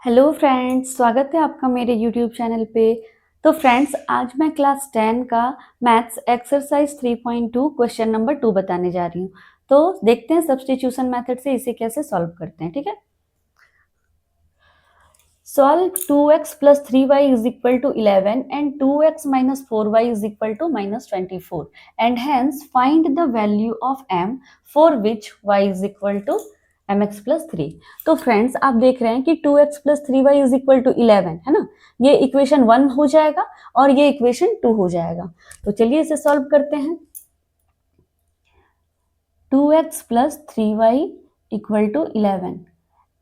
Hello friends, स्वागत है आपका मेरे यूट्यूब चैनल पे। तो फ्रेंड्स, आज मैं क्लास 10 का मैथ्स एक्सरसाइज 3.2 क्वेश्चन नंबर 2 बताने जा रही हूँ। तो देखते हैं सब्स्टिट्यूशन मेथड से इसे कैसे सॉल्व करते हैं। ठीक है, solve 2x plus 3y is equal to 11 and 2x minus 4y is equal to minus 24 and hence find the value of m for which y is equal to mx plus 3। तो friends, आप देख रहे हैं कि 2x plus 3y is equal to 11 है ना। ये equation 1 हो जाएगा और ये इक्वेशन 2 हो जाएगा। तो चलिए इसे सॉल्व करते हैं। 2x plus 3y equal to 11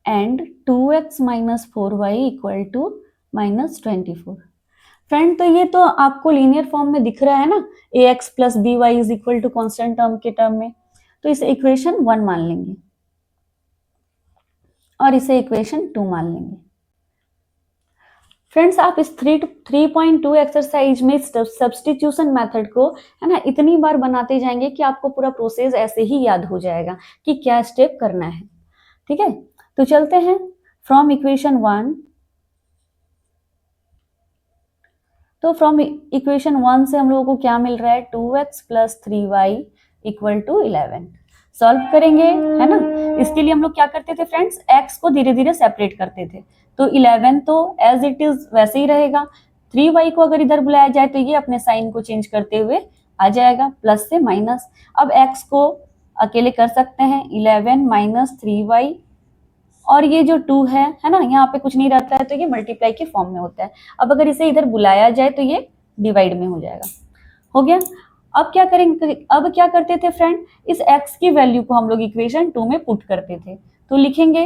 and 2x minus 4y equal to minus 24। Friend, तो ये तो आपको लीनियर फॉर्म में दिख रहा है ना, ax plus b y is equal to constant term के टर्म में। तो इसे इक्वेशन 1 मान लेंगे और इसे इक्वेशन 2 मान लेंगे। फ्रेंड्स, आप इस 3.2 एक्सरसाइज में सब्स्टिट्यूशन मेथड को है ना इतनी बार बनाते जाएंगे कि आपको पूरा प्रोसेस ऐसे ही याद हो जाएगा कि क्या स्टेप करना है। ठीक है, तो चलते हैं फ्रॉम इक्वेशन 1। तो फ्रॉम इक्वेशन 1 से हम लोगों को क्या मिल रहा है, 2x plus 3y equal to 11। Solve करेंगे है ना। इसके लिए हम लोग क्या करते थे फ्रेंड्स, x को धीरे धीरे सेपरेट करते थे। तो 11 तो एज इट इज वैसे ही रहेगा। 3y को अगर इधर बुलाया जाए तो ये अपने साइन को चेंज करते हुए आ जाएगा, प्लस से माइनस। अब x को अकेले कर सकते हैं, 11 माइनस 3y, और ये जो 2 है ना, यहाँ पे कुछ नहीं रहता है तो ये मल्टीप्लाई के फॉर्म में होता है। अब अगर इसे इधर बुलाया जाए तो ये डिवाइड में हो जाएगा। हो गया। अब क्या करेंगे, अब क्या करते थे फ्रेंड, इस x की वैल्यू को हम लोग इक्वेशन 2 में पुट करते थे। तो लिखेंगे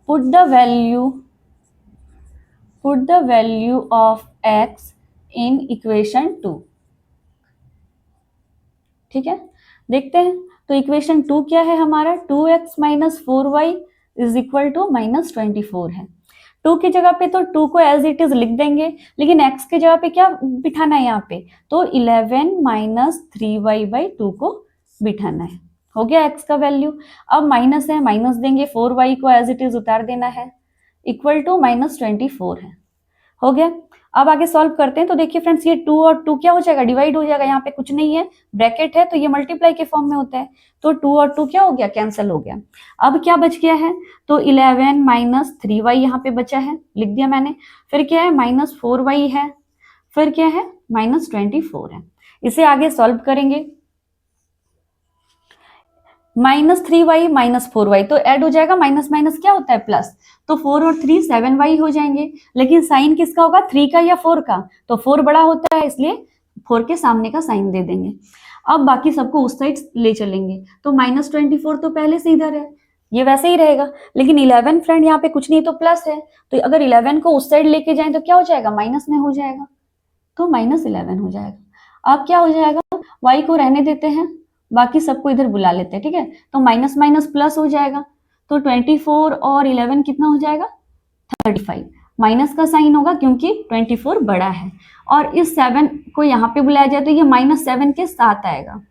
put the value of x in equation 2। ठीक है, देखते हैं। तो इक्वेशन 2 क्या है हमारा, 2x minus 4y is equal to minus 24 है। 2 की जगह पे तो 2 को एज इट इज लिख देंगे, लेकिन x की जगह पे क्या बिठाना है यहाँ पे, तो 11 माइनस 3y बाई 2 को बिठाना है। हो गया x का वैल्यू। अब माइनस है, माइनस देंगे, 4y को एज इट इज उतार देना है, इक्वल टू माइनस 24 है। हो गया। अब आगे सॉल्व करते हैं। तो देखिए फ्रेंड्स, ये 2 और 2 क्या हो जाएगा, डिवाइड हो जाएगा। यहाँ पे कुछ नहीं है, ब्रैकेट है, तो ये मल्टीप्लाई के फॉर्म में होता है। तो 2 और 2 क्या हो गया, कैंसिल हो गया। अब क्या बच गया है, तो 11 माइनस 3y यहाँ पे बचा है, लिख दिया मैंने। फिर क्या है, माइनस 4y है, फिर क्या है, माइनस 24 है। इसे आगे सॉल्व करेंगे। माइनस 3y माइनस 4y तो ऐड हो जाएगा, माइनस माइनस क्या होता है, प्लस। तो 4 और 3 7y हो जाएंगे। लेकिन साइन किसका होगा, 3 का या 4 का, तो 4 बड़ा होता है इसलिए 4 के सामने का साइन दे देंगे। अब बाकी सबको उस साइड ले चलेंगे। तो माइनस 24 तो पहले से इधर है, ये वैसे ही रहेगा। लेकिन 11 फ्रेंड यहाँ पे कुछ नहीं तो प्लस है, तो अगर 11 को उस साइड लेके जाए तो क्या हो जाएगा, माइनस में हो जाएगा, तो माइनस 11 हो जाएगा। अब क्या हो जाएगा, y को रहने देते हैं, बाकी सबको इधर बुला लेते हैं। ठीक है, तो माइनस माइनस प्लस हो जाएगा, तो 24 और 11 कितना हो जाएगा, 35। माइनस का साइन होगा क्योंकि 24 बड़ा है, और इस 7 को यहाँ पे बुलाया जाए तो ये माइनस 7 के साथ आएगा।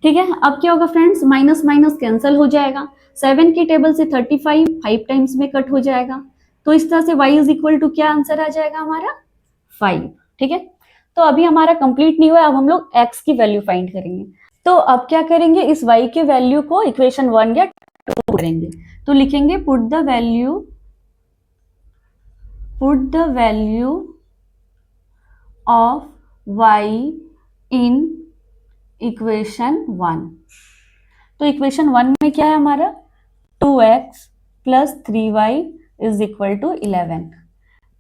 ठीक है, अब क्या होगा फ्रेंड्स, माइनस माइनस कैंसिल हो जाएगा। 7 की टेबल से 35 5 टाइम्स में कट हो जाएगा। तो इस तरह से y इज इक्वल टू क्या आंसर आ जाएगा हमारा, 5। ठीक है, तो अभी हमारा कंप्लीट नहीं हुआ, अब हम लोग x की वैल्यू फाइंड करेंगे। तो अब क्या करेंगे, इस y के वैल्यू को इक्वेशन 1 या 2 करेंगे। तो लिखेंगे put the value of y in equation 1। तो इक्वेशन 1 में क्या है हमारा, 2x plus 3y is equal to 11।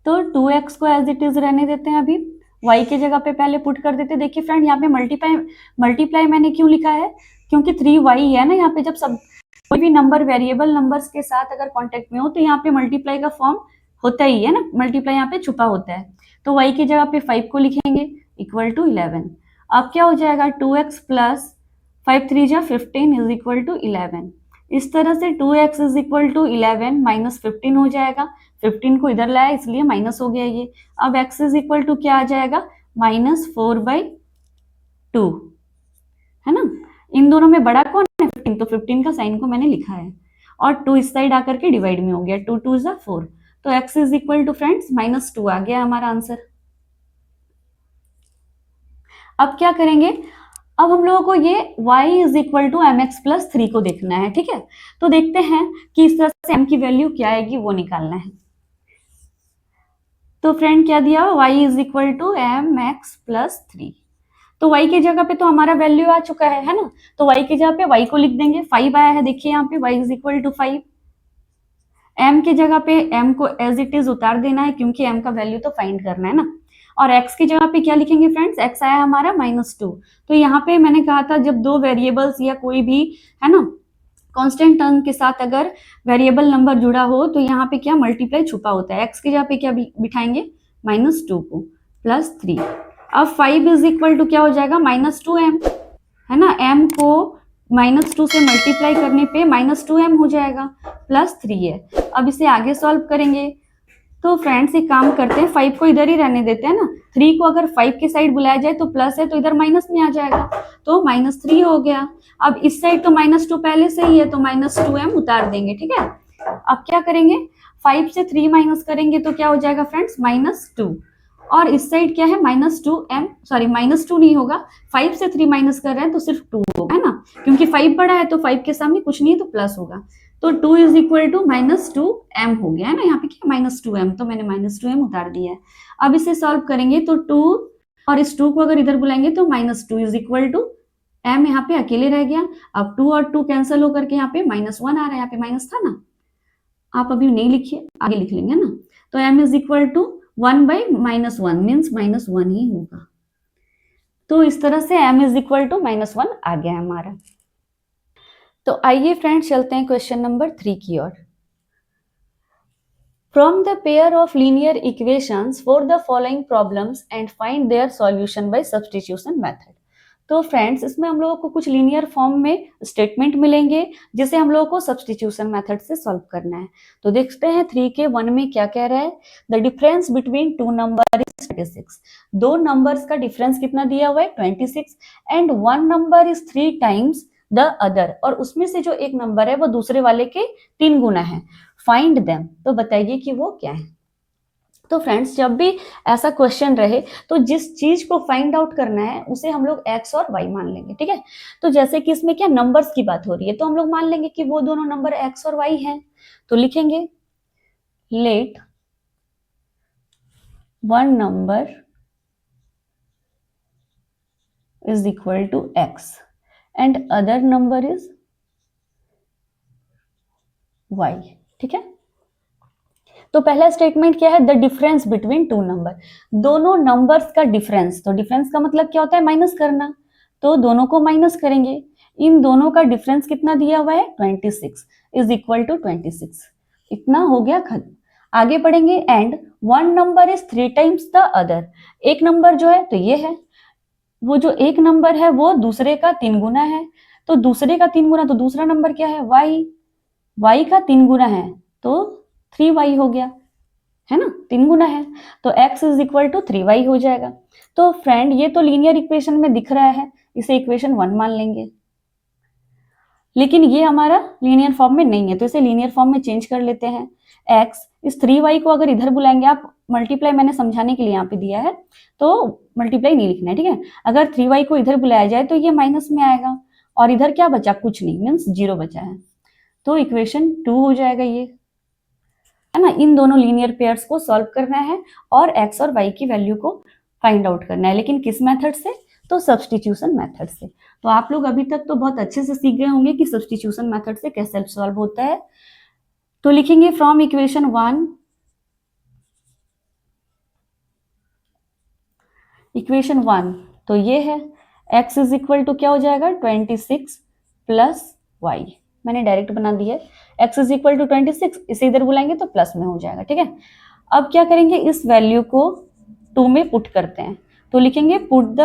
तो 2x को एज इट इज रहने देते हैं, अभी y के जगह पे पहले पुट कर देते हैं। देखिए फ्रेंड, यहाँ पे मल्टीप्लाई मैंने क्यों लिखा है, क्योंकि 3y है ना, यहाँ पे जब सब कोई भी नंबर वेरिएबल नंबर्स के साथ अगर कांटेक्ट में हो तो यहाँ पे मल्टीप्लाई का फॉर्म होता ही है ना, मल्टीप्लाई यहाँ पे छुपा होता है। तो y की जगह पे 5 को लिखेंगे इक्वल टू 11। अब क्या हो जाएगा, 2x प्लस 5 3 जा 15 इज इक्वल टू 11। इस तरह से 2x is equal to 11 minus 15 हो जाएगा। 15 को इधर लाया इसलिए माइनस हो गया ये। अब x इज इक्वल टू क्या आ जाएगा, माइनस 4/2 है ना। इन दोनों में बड़ा कौन है, 15, तो 15 का साइन को मैंने लिखा है। और 2 इस साइड आकर के डिवाइड में हो गया, 2 2 इज 4, तो x is equal to friends -2 आ गया हमारा आंसर। अब क्या करेंगे, अब हम लोगों को ये y is equal to m x plus 3 को देखना है, ठीक है। तो देखते हैं कि इस तरह से m की वैल्यू क्या आएगी वो निकालना है। तो फ्रेंड क्या दिया, y is equal to m x plus 3, तो y की जगह पे तो हमारा वैल्यू आ चुका है ना, तो y की जगह पे y को लिख देंगे, 5 आया है, देखिए यहाँ पे y is equal to 5। m की जगह पे m को एज इट इज उतार देना है क्योंकि m का वैल्यू तो फाइंड करना है ना। और x की जगह पे क्या लिखेंगे फ्रेंड्स, x आया हमारा -2। तो यहाँ पे मैंने कहा था जब दो वेरिएबल्स या कोई भी है ना कांस्टेंट टर्म के साथ अगर वेरिएबल नंबर जुड़ा हो तो यहाँ पे क्या मल्टीप्लाई छुपा होता है, x की जगह पे क्या बिठाएंगे -2 को प्लस 3। अब 5 इज इक्वल टू क्या हो जाएगा -2m, है ना, m को -2 से मल्टीप्लाई करने पे -2m हो जाएगा, प्लस 3 है। अब इसे आगे सॉल्व करेंगे तो फ्रेंड्स एक काम करते हैं, 5 को इधर ही रहने देते हैं ना, 3 को अगर 5 के साइड बुलाया जाए तो प्लस है तो इधर माइनस में आ जाएगा, तो -3 हो गया। अब इस साइड तो -2 पहले से ही है तो -2m उतार देंगे, ठीक है। अब क्या करेंगे, 5 से 3 माइनस करेंगे तो क्या हो जाएगा फ्रेंड्स -2, और इस साइड क्या है -2m, सॉरी -2 नहीं होगा, 5 से 3 माइनस कर रहे हैं तो सिर्फ 2 होगा, है ना, क्योंकि 5 बड़ा है तो 5 के सामने कुछ नहीं है तो प्लस होगा, तो 2 इज इक्वल टू -2m हो गया, है ना, यहाँ पे क्या -2m, तो मैंने -2m उतार दिया है। अब इसे सॉल्व करेंगे तो 2 और इस 2 को अगर इधर बुलाएंगे तो -2 इज इक्वल टू m, यहाँ पे अकेले रह गया। अब 2 और 2 कैंसिल होकर के यहाँ पे -1 आ रहा है, यहाँ पे माइनस था ना, आप अभी नहीं लिखिए आगे लिख लेंगे ना, तो m is equal to 1 by -1 means -1 ही होगा। तो इस तरह से m इज इक्वल टू -1 आ गया हमारा। तो आइए फ्रेंड्स चलते हैं क्वेश्चन नंबर 3 की ओर। From the pair of linear equations for the following problems and find their solution by substitution method। तो फ्रेंड्स इसमें हम लोगों को कुछ लीनियर फॉर्म में स्टेटमेंट मिलेंगे जिसे हम लोगों को सब्सटीट्यूशन मेथड से सॉल्व करना है। तो देखते हैं 3 के 1 में क्या कह रहा है, the difference between two number is 26। दो नंबर्स का डिफरेंस कितना दिया हुआ है 26, and one number is 3 times the other, और उसमें से जो एक नंबर है वो दूसरे वाले के 3 गुना है। फाइंड देम, तो बताइए कि वो क्या है। तो फ्रेंड्स जब भी ऐसा क्वेश्चन रहे तो जिस चीज को फाइंड आउट करना है उसे हम लोग x और y मान लेंगे, ठीक है। तो जैसे कि इसमें क्या नंबर्स की बात हो रही है तो हम लोग मान लेंगे कि वो दोनों नंबर x और y हैं, तो लिखेंगे let one number is equal to x and other number is y, ठीक है। तो पहला स्टेटमेंट क्या है, the difference between two number, दोनों नंबर्स का डिफरेंस, तो डिफरेंस का मतलब क्या होता है माइनस करना, तो दोनों को माइनस करेंगे, इन दोनों का डिफरेंस कितना दिया हुआ है 26 इज इक्वल टू 26, इतना हो गया खत्म। आगे बढ़ेंगे, and one number is 3 times the other, एक नंबर जो है तो ये है, वो जो एक नंबर है वो दूसरे का 3 गुना है, तो दूसरे का 3 गुना तो दूसरा नंबर क्या है y का 3 गुना है तो 3y हो गया, है ना, 3 गुना है, तो x is equal to 3y हो जाएगा। तो फ्रेंड ये तो लीनियर इक्वेशन में दिख रहा है, इसे इक्वेशन 1 मान लेंगे, लेकिन ये हमारा लीनियर फॉर्म में नहीं है तो इसे लीनियर फॉर्म में चेंज कर लेते हैं। x इस 3y को अगर इधर बुलाएंगे, आप मल्टीप्लाई मैंने समझाने के लिए यहाँ पे दिया है तो मल्टीप्लाई नहीं लिखना है, ठीक है। अगर 3y को इधर बुलाया जाए तो ये माइनस में आएगा, और इधर क्या बचा, कुछ नहीं, मीन्स 0 बचा है, तो इक्वेशन 2 हो जाएगा ये, है ना। इन दोनों लीनियर पेयर्स को सॉल्व करना है और x और y की वैल्यू को फाइंड आउट करना है, लेकिन किस मेथड से, तो सब्सटीट्यूशन मेथड से। तो आप लोग अभी तक तो बहुत अच्छे से सीख गए होंगे कि सब्सटीट्यूशन मेथड से कैसे सॉल्व होता है। तो लिखेंगे फ्रॉम इक्वेशन 1, इक्वेशन 1 तो ये है, x इज इक्वल टू क्या हो जाएगा 26 प्लस y, मैंने डायरेक्ट बना दिया है, x इज इक्वल टू 26, इसे इधर बुलाएंगे तो प्लस में हो जाएगा, ठीक है। अब क्या करेंगे, इस वैल्यू को 2 में पुट करते हैं, तो लिखेंगे put the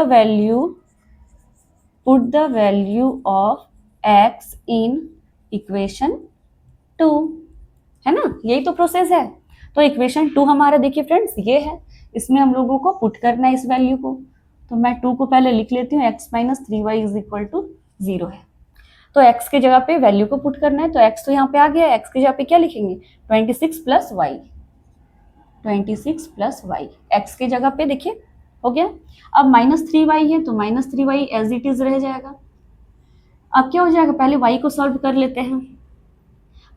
value of x in equation 2, है ना, यही तो प्रोसेस है। तो इक्वेशन 2 हमारा देखिए फ्रेंड्स ये है, इसमें हम लोगों को पुट करना है इस वैल्यू को, तो मैं 2 को पहले लिख लेती हूँ, x minus 3y is equal to 0 है। तो x के जगह पे वैल्यू को पुट करना है, तो x तो यहाँ पे आ गया, x की जगह पे क्या लिखेंगे 26 plus y, 26 plus y x के जगह पे देखिए हो गया। अब -3y है तो -3y एज इट इज रह जाएगा। अब क्या हो जाएगा, पहले y को सॉल्व कर लेते हैं,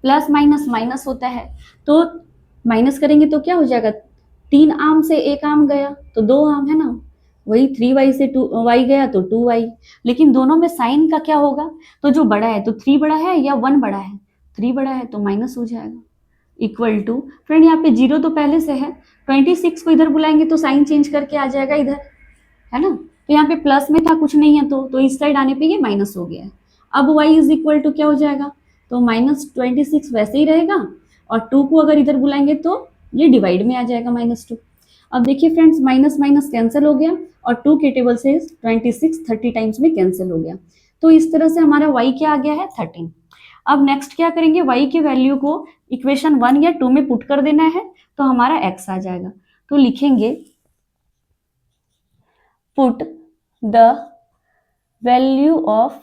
प्लस माइनस माइनस होता है तो माइनस करेंगे तो क्या हो जाएगा, 3 आम से 1 आम गया तो 2 आम है ना, वही 3y से 2y गया तो 2y, लेकिन दोनों में साइन का क्या होगा, तो जो बड़ा है तो 3 बड़ा है या 1 बड़ा है, 3 बड़ा है तो माइनस हो जाएगा, इक्वल टू फ्रेंड यहाँ पे 0 तो पहले से है, 26 को इधर बुलाएंगे तो साइन चेंज करके आ जाएगा इधर, है ना, तो यहाँ पे प्लस में था कुछ नहीं है तो इस साइड आने पे ये माइनस हो गया है। अब y इज इक्वल टू क्या हो जाएगा, तो -26 वैसे ही रहेगा और 2 को अगर इधर बुलाएंगे तो ये डिवाइड में आ जाएगा -2। अब देखिए फ्रेंड्स माइनस माइनस कैंसिल हो गया और 2 के टेबल से 26 30 टाइम्स में कैंसिल हो गया, तो इस तरह से हमारा y क्या आ गया है 13। अब नेक्स्ट क्या करेंगे, y की वैल्यू को इक्वेशन 1 या 2 में पुट कर देना है तो हमारा x आ जाएगा, तो लिखेंगे put the value of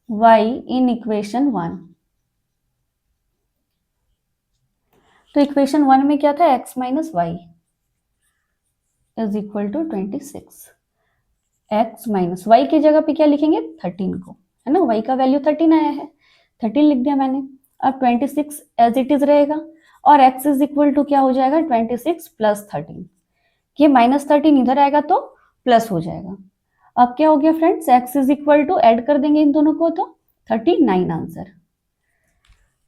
y in equation 1। तो इक्वेशन 1 में क्या था, x minus y is equal to 26, x minus y की जगह पे क्या लिखेंगे 13 को, है ना, y का वैल्यू 13 आया है, 13 लिख दिया मैंने। अब 26 एज इट इज रहेगा और x इज इक्वल टू क्या हो जाएगा 26 प्लस 13, ये -13 इधर आएगा तो प्लस हो जाएगा। अब क्या हो गया friends, x is equal to add कर देंगे इन दोनों को तो 39 आंसर।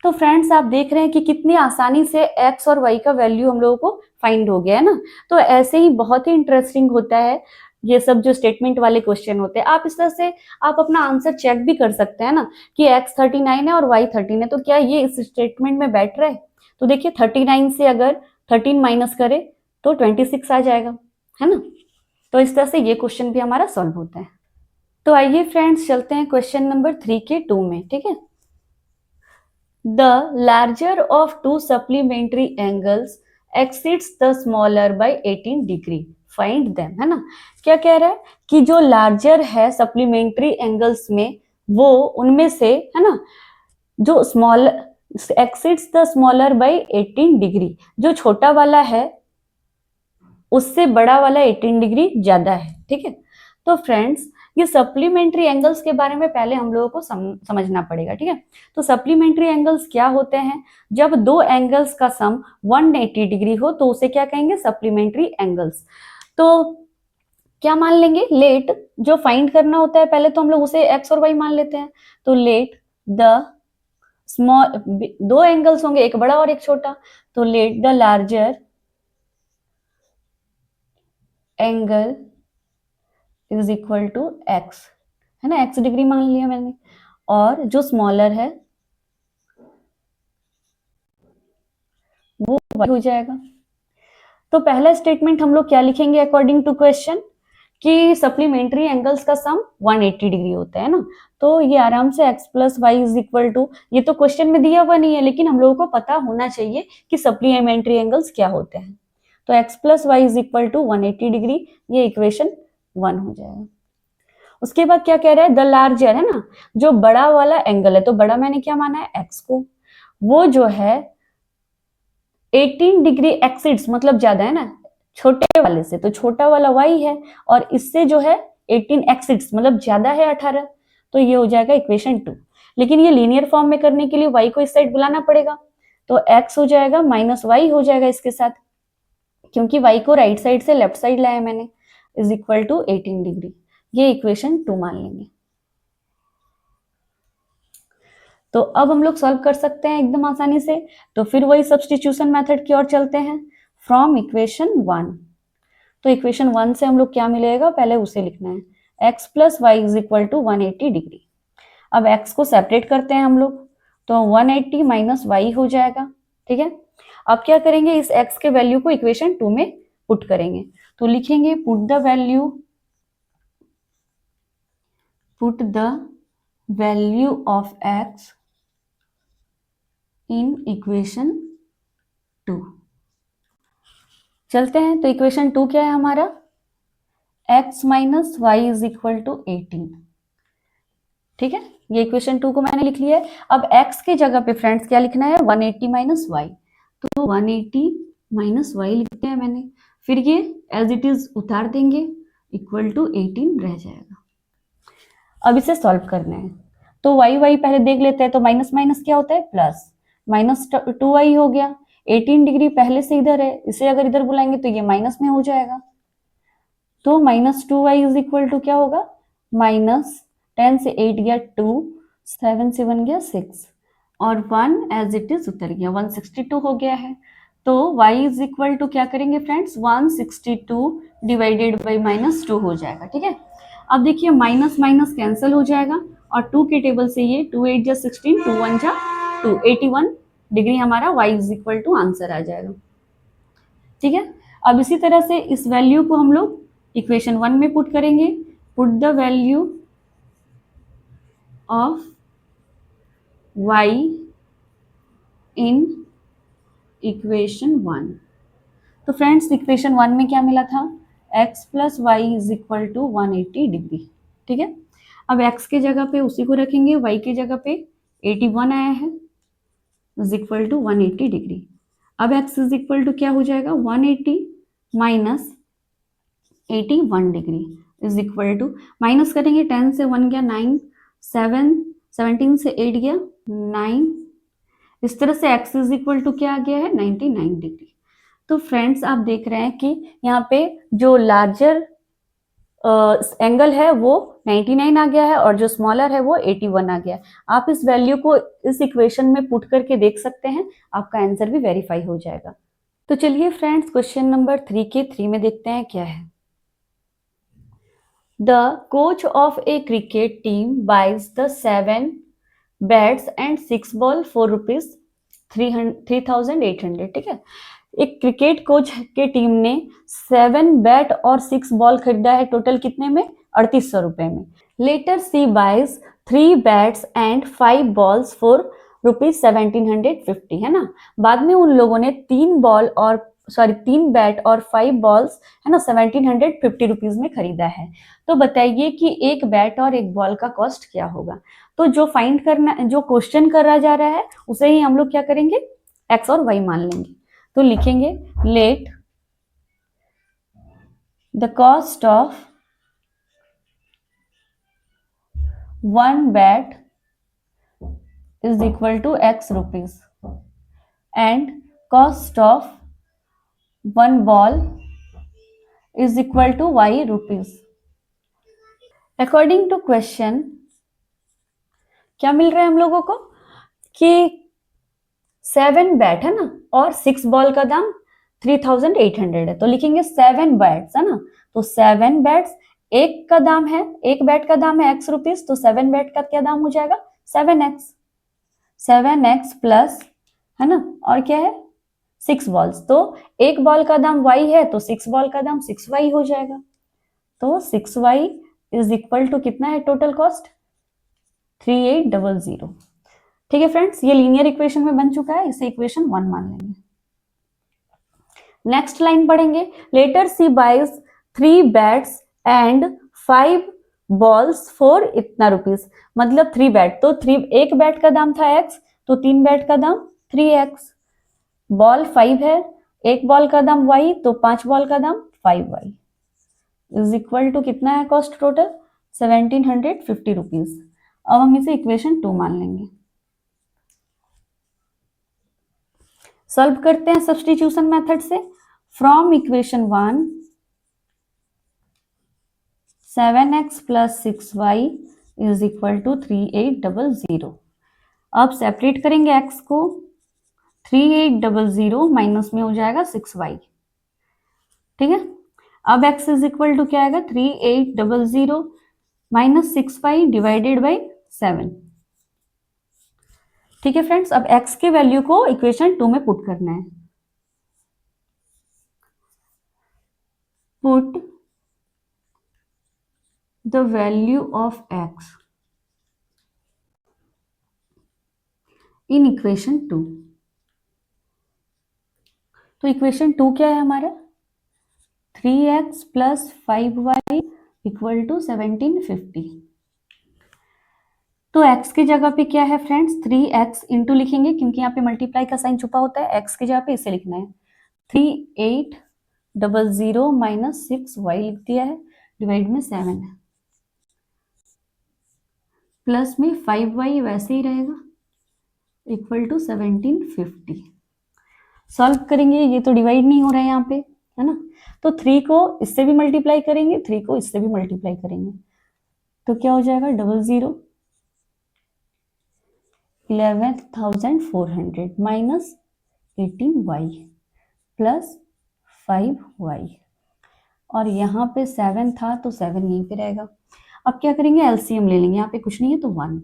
तो फ्रेंड्स आप देख रहे हैं कि कितनी आसानी से x और y का वैल्यू हम लोगों को फाइंड हो गया है ना। तो ऐसे ही बहुत ही इंटरेस्टिंग होता है ये सब जो स्टेटमेंट वाले क्वेश्चन होते हैं, आप इस तरह से आप अपना आंसर चेक भी कर सकते हैं ना कि x 39 है और y 13 है, तो क्या ये इस स्टेटमेंट में बैठ रहा है। तो देखिए 39 से अगर 13 माइनस करे तो 26 आ जाएगा, है ना। तो इस तरह से ये क्वेश्चन भी हमारा सॉल्व होता है। तो आइए फ्रेंड्स चलते हैं क्वेश्चन नंबर 3 के 2 में, ठीक है। The larger of two supplementary angles exceeds the smaller by 18 degree. Find them, है ना। क्या कह रहा है कि जो लार्जर है सप्लीमेंट्री एंगल्स में वो उनमें से, है ना, जो small exceeds the smaller by 18 degree, जो छोटा वाला है उससे बड़ा वाला 18 डिग्री ज्यादा है, ठीक है। तो फ्रेंड्स ये सप्लीमेंट्री एंगल्स के बारे में पहले हम लोगों को समझना पड़ेगा, ठीक है। तो सप्लीमेंट्री एंगल्स क्या होते हैं, जब दो एंगल्स का सम 180 डिग्री हो तो उसे क्या कहेंगे सप्लीमेंट्री एंगल्स। तो क्या मान लेंगे, लेट जो फाइंड करना होता है पहले तो हम लोग उसे x और y मान लेते हैं, तो लेट द स्मॉल, दो एंगल्स होंगे एक बड़ा और एक छोटा, तो let the larger angle is equal to x, है ना, x डिग्री मान लिया मैंने, और जो स्मॉलर है वो y हो जाएगा। तो पहला स्टेटमेंट हम लोग क्या लिखेंगे अकॉर्डिंग टू क्वेश्चन, कि सप्लीमेंट्री एंगल्स का सम 180 डिग्री होता है ना। तो ये आराम से x plus y is equal to, ये तो क्वेश्चन में दिया हुआ नहीं है लेकिन हम लोगों को पता होना चाहिए कि सप्लीमेंट्री एंगल्स क्या होते हैं। तो x plus y is equal to 180 degree, ये इक्वेशन 1 हो जाएगा। उसके बाद क्या कह रहा है, द लार्जर, है ना, जो बड़ा वाला एंगल है, तो बड़ा मैंने क्या माना है x को, वो जो है 18 डिग्री एक्सिड्स मतलब ज्यादा है ना छोटे वाले से, तो छोटा वाला y है और इससे जो है 18 एक्सिड्स मतलब ज्यादा है 18, तो ये हो जाएगा इक्वेशन 2। लेकिन ये लीनियर फॉर्म में करने के लिए y को इस साइड बुलाना पड़ेगा, तो x हो जाएगा माइनस वाई हो जाएगा इसके साथ, क्योंकि y को राइट साइड से लेफ्ट साइड लाया मैंने, इज इक्वल टू 18 डिग्री, ये इक्वेशन 2 मान लेंगे। तो अब हम लोग सॉल्व कर सकते हैं एकदम आसानी से, तो फिर वही सब्स्टिट्यूशन मेथड की ओर चलते हैं, फ्रॉम इक्वेशन 1। तो इक्वेशन 1 से हम लोग क्या मिलेगा पहले उसे लिखना है, x plus y is equal to 180 degree. अब x को सेपरेट करते हैं हम लोग, तो 180 माइनस वाई हो जाएगा, ठीक है। अब क्या करेंगे, इस x के वैल्यू को इक्वेशन 2 में पुट करेंगे, तो लिखेंगे put the value of x in equation 2। चलते हैं, तो इक्वेशन 2 क्या है हमारा, x minus y is equal to 18, ठीक है, ये इक्वेशन 2 को मैंने लिख लिया है। अब x के जगह पे फ्रेंड्स क्या लिखना है, 180 माइनस वाई, तो 180 माइनस वाई लिखते हैं मैंने, फिर ये एज इट इज उतार देंगे, इक्वल टू 18 रह जाएगा। अब इसे सॉल्व करना है, तो वाई वाई पहले देख लेते हैं, तो माइनस माइनस क्या होता है प्लस, माइनस 2y हो गया, 18 डिग्री पहले से इधर है, इसे अगर इधर बुलाएंगे तो ये माइनस में हो जाएगा, तो minus 2y is equal to क्या होगा, माइनस 10 से 8 गया 2, 7 से 1 गया 6 और 1 एज इट इज उतर गया, 162 हो गया है। तो y इज इक्वल टू क्या करेंगे फ्रेंड्स, 162 डिवाइडेड बाई -2 हो जाएगा। ठीक है, अब देखिए माइनस माइनस कैंसिल हो जाएगा और 2 के टेबल से ये 2 8 जा 16, 2 1 जा 2, 81 डिग्री हमारा y is equal to answer आ जाएगा। ठीक है, अब इसी तरह से इस वैल्यू को हम लोग इक्वेशन 1 में पुट करेंगे, put the value of y in equation 1। तो फ्रेंड्स इक्वेशन 1 में क्या मिला था, x plus y is equal to 180 degree. ठीक है, अब x के जगह पे उसी को रखेंगे, y के जगह पे 81 आया है इज इक्वल टू 180 डिग्री। अब x इज इक्वल टू क्या हो जाएगा, 180 minus 81 degree is equal to, minus करेंगे 10 से 1 गया 9, 7 17 से 8 गया 9, इस तरह से x इज इक्वल टू क्या आ गया है 99 डिग्री। तो फ्रेंड्स आप देख रहे हैं कि यहाँ पे जो लार्जर एंगल है वो 99 आ गया है और जो स्मॉलर है वो 81 आ गया है। आप इस वैल्यू को इस इक्वेशन में पुट करके देख सकते हैं, आपका आंसर भी वेरीफाई हो जाएगा। तो चलिए फ्रेंड्स क्वेश्चन नंबर 3 के 3 में देखते हैं क्या है। The coach of a cricket team buys the 7 bats and 6 ball for rupees 3800। ठीक है, एक क्रिकेट कोच के टीम ने 7 बैट और 6 बॉल खरीदा है, टोटल कितने में, 3800 रुपए में। Later she buys 3 bats and 5 balls for rupees 1750, है ना। बाद में उन लोगों ने 3 बैट और 5 बॉल्स है ना 1750 रुपीज में खरीदा है। तो बताइए कि एक बैट और एक बॉल का कॉस्ट क्या होगा। तो जो फाइंड करना, जो क्वेश्चन करा जा रहा है उसे ही हम लोग क्या करेंगे, एक्स और वाई मान लेंगे। तो लिखेंगे let the cost of 1 bat is equal to x rupees and cost of 1 ball is equal to y rupees. According to question क्या मिल रहा है हम लोगों को कि 7 बैट है ना और 6 बॉल का दाम 3800 है, तो लिखेंगे 7 बैट्स है ना, तो 7 बैट्स, एक का दाम है, एक बैट का दाम है x रुपीज, तो 7 बैट का क्या दाम हो जाएगा 7x प्लस है ना, और क्या है 6 बॉल्स, तो एक बॉल का दाम y है तो 6 बॉल का दाम 6y हो जाएगा। तो 6y इज इक्वल टू कितना है टोटल कॉस्ट 3800। ठीक है फ्रेंड्स, ये लीनियर इक्वेशन में बन चुका है, इसे इक्वेशन 1 मान लेंगे। नेक्स्ट लाइन पढ़ेंगे, later she buys 3 bats and 5 balls for इतना रुपीज, मतलब 3 बैट, तो 3, एक बैट का दाम था x, तो 3 बैट का दाम 3x, बॉल 5 है, एक बॉल का दाम y, तो 5 बॉल का दाम 5y इज इक्वल टू कितना है कॉस्ट टोटल 1750 रुपीज। अब हम इसे इक्वेशन 2 मान लेंगे। सॉल्व करते हैं सब्स्टिट्यूशन मेथड से। From equation 1 7x plus 6y is equal to 3800। अब सेपरेट करेंगे x को, 3800 माइनस में हो जाएगा 6y। ठीक है, अब x इज इक्वल टू क्या आएगा 3800 माइनस 6y डिवाइडेड बाई 7। ठीक है फ्रेंड्स, अब x के वैल्यू को इक्वेशन 2 में पुट करना है। Put the value of x in equation 2। तो इक्वेशन 2 क्या है हमारा 3x + 5y = 1750। तो x की जगह पे क्या है फ्रेंड्स, 3x इंटू लिखेंगे क्योंकि यहाँ पे मल्टीप्लाई का साइन छुपा होता है, x की जगह पे इसे लिखना है 3800 माइनस 6y लिख दिया है, डिवाइड में 7 है, प्लस में 5y वैसे ही रहेगा इक्वल टू 1750। सॉल्व करेंगे, ये तो डिवाइड नहीं हो रहा है यहाँ पे, है ना, तो 3 को इससे भी मल्टीप्लाई करेंगे, 3 को इससे भी मल्टीप्लाई करेंगे, तो क्या हो जाएगा 00 11,400 माइनस 18y प्लस 5y, और यहाँ पे 7 था तो 7 यहीं पे रहेगा। अब क्या करेंगे, एलसीएम ले लेंगे, यहाँ पे कुछ नहीं है तो 1,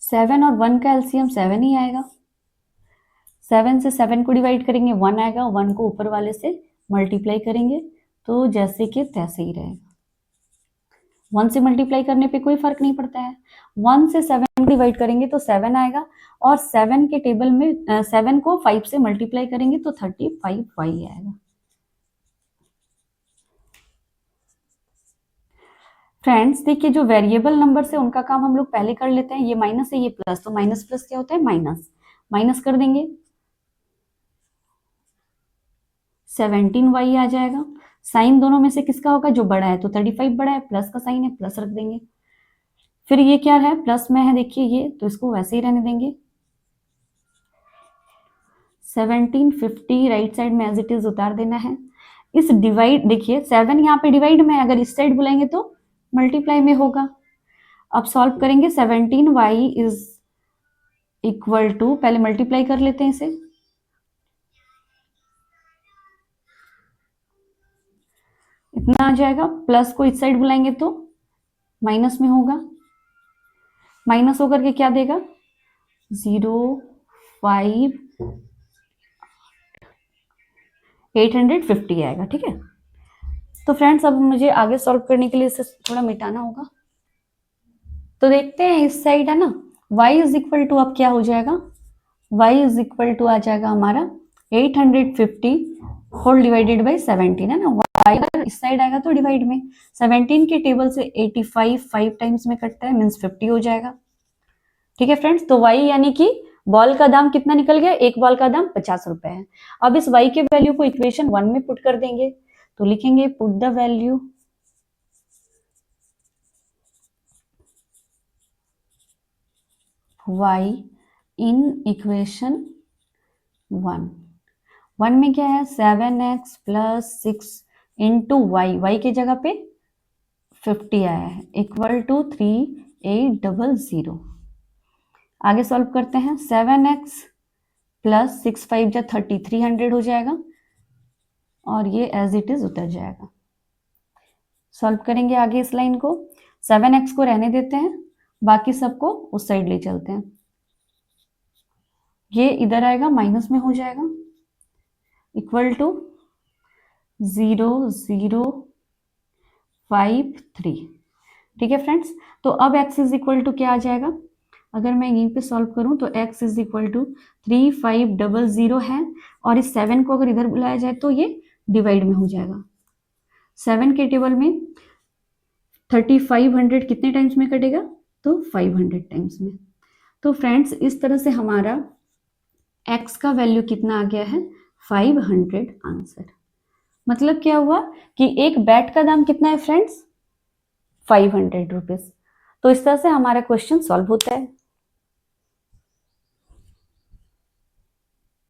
7 और 1 का एलसीएम 7 ही आएगा, 7 से 7 को डिवाइड करेंगे 1 आएगा, 1 को ऊपर वाले से मल्टीप्लाई करेंगे तो जैसे कि तैसे ही रहेगा, 1 से मल्टीप्लाई करने पे कोई फर्क नहीं पड़ता है, 1 से 7 को डिवाइड करेंगे तो 7 आएगा, और 7 के टेबल में 7 को 5 से मल्टीप्लाई करेंगे तो 35y आएगा। फ्रेंड्स देखिए, जो वेरिएबल नंबर से उनका काम हम लोग पहले कर लेते हैं, ये माइनस है ये प्लस, तो माइनस प्लस क्या होता है माइनस, माइनस कर देंगे 17y आ जाएगा, साइन दोनों में से किसका होगा, जो बड़ा है, तो 35 बड़ा है, प्लस का साइन है प्लस रख देंगे, फिर ये क्या है प्लस में है देखिए ये, तो इसको वैसे ही रहने देंगे, 1750 राइट साइड में एज इट इज उतार देना है। इस डिवाइड देखिए 7 यहाँ पे डिवाइड में है, अगर इस साइड बुलाएंगे तो मल्टीप्लाई में होगा। अब सॉल्व करेंगे, 17y इज इक्वल टू, पहले मल्टीप्लाई कर लेते हैं इसे, इतना आ जाएगा, प्लस को इस साइड बुलाएंगे तो माइनस में होगा, माइनस होकर के क्या देगा 850 आएगा, ठीक है। तो फ्रेंड्स अब मुझे आगे सॉल्व करने के लिए इसे थोड़ा मिटाना होगा, तो देखते हैं इस साइड है ना, y इज इक्वल टू, अब क्या हो जाएगा, y इज इक्वल टू आ जाएगा हमारा 850 होल डिवाइडेड बाई 17, है ना, y अगर इस साइड आएगा तो डिवाइड में, 17 के टेबल से 85 5 टाइम्स में कटता है, मीन्स 50 हो जाएगा, ठीक है फ्रेंड्स। तो y यानी कि बॉल का दाम कितना निकल गया, एक बॉल का दाम 50 रुपए है। अब इस y के वैल्यू को इक्वेशन 1 में पुट कर देंगे, तो लिखेंगे put the value y in equation 1 में क्या है 7x प्लस 6 इंटू y की जगह पे 50 आया है, इक्वल टू 3800। आगे सॉल्व करते हैं, 7x प्लस 6 5 जा 30, 300 हो जाएगा, और ये एज इट इज उतर जाएगा। सॉल्व करेंगे आगे इस लाइन को, 7x को रहने देते हैं, बाकी सबको उस साइड ले चलते हैं, ये इधर आएगा माइनस में हो जाएगा, इक्वल टू 0053, ठीक है फ्रेंड्स। तो अब x इज इक्वल टू क्या आ जाएगा, अगर मैं यहीं पे सॉल्व करूं तो x इज इक्वल टू 3500 है, और इस 7 को अगर इधर बुलाया जाए तो ये डिवाइड में हो जाएगा, 7 के टेबल में 3500 कितने टाइम्स में कटेगा, तो 500 टाइम्स में। तो फ्रेंड्स इस तरह से हमारा x का वैल्यू कितना आ गया है 500 आंसर। मतलब क्या हुआ कि एक बैट का दाम कितना है फ्रेंड्स 500 रुपीज। तो इस तरह से हमारा क्वेश्चन सॉल्व होता है।